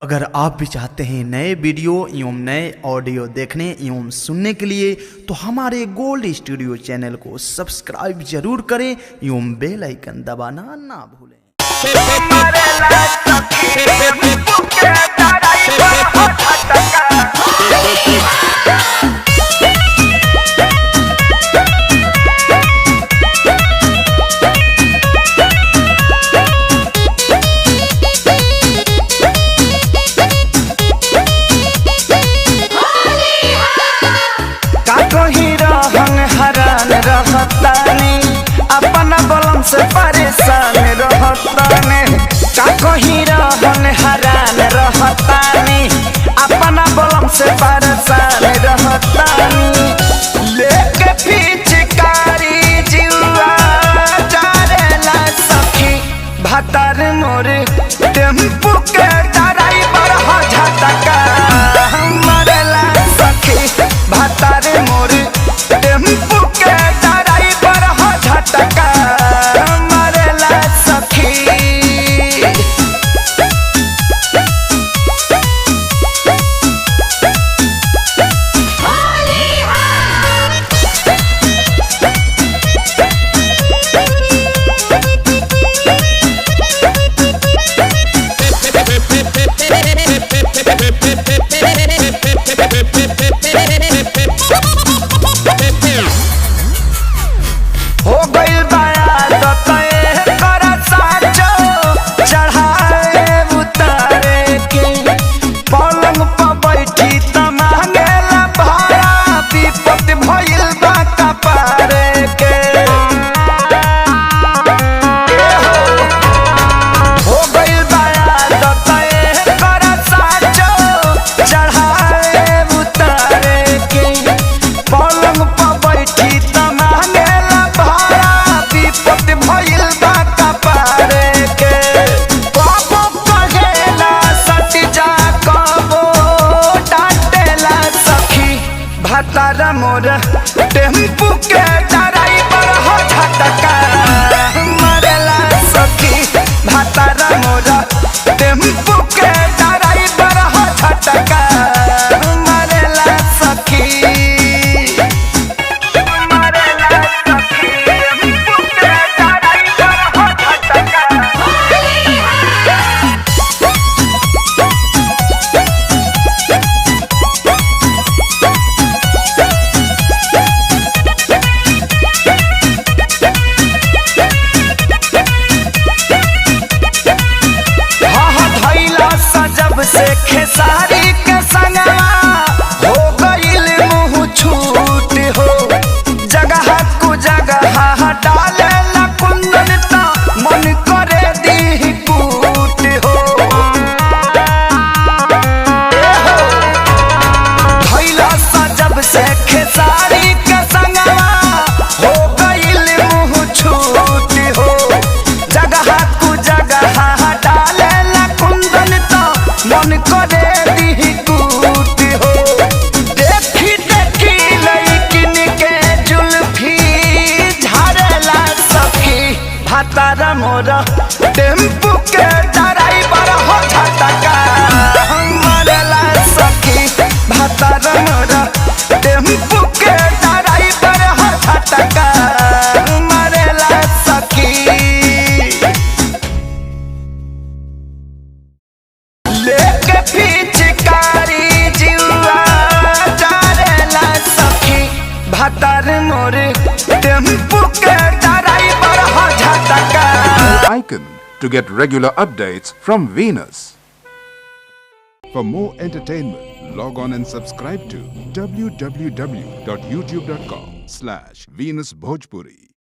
अगर आप भी चाहते हैं नए वीडियो एवं नए ऑडियो देखने एवं सुनने के लिए तो हमारे गोल्ड स्टूडियो चैनल को सब्सक्राइब जरूर करें एवं बेल आइकन दबाना ना भूलें। अपना बलम से परेशान रहताने का कहीं रहन हरान रहतानी अपना बलम से परेशान रहतानी लेके पिचकारी जुआ डारेला सखी भतार मोर टेम्पू के ड्राइवर हो झटका मरेला सखी भतार मोर टेम्पू के ड्राइवर हो झटका मरेला सखी। हो गइल बाया ततए कर साचो चढ़ाए उतारे के पलंग पर बैठी त मांगेला भाड़ा विपत भइल बा कपारे के हो गइल बाया ततए कर साचो चढ़ाए उतारे के पलंग पर बैठी त मांगेला भाड़ा विपत भइल बा कपारे के कबो कहेला सट जा कबो डांटेला सखी भतार मोर टेम्पू के ड्राइवर हो झटका मरेला सखी भतार मोर टेम्पू के ड्राइवर हो झटका मरेला सखी। जब से खेसारी के संगवा हो गइल मुँह छूट हो जगह कु जगह डाले ला कुंदन ता मन करे दी कूट हो धइला सा जब से खेसारी के संगवा हो गइल मुँह छूट हो जगह कु जगह डाले ला कुंदन ता मन करे दी कूट हो देखी देखी लइकिन के जुल्फी झाड़ेला सखी भतार मोर टेम्पू के ड्राइवर हो झटका मरेला सखी भतार मोर टेम्पू के ड्राइवर हो झटका मरेला सखी लेके पिचकारी जुआ डारेला सखी भतार मोर टेम्पू के ड्राइवर हो झटका। Icon to get regular updates from Venus. For more entertainment, log on and subscribe to www.youtube.com/VenusBhojpuri.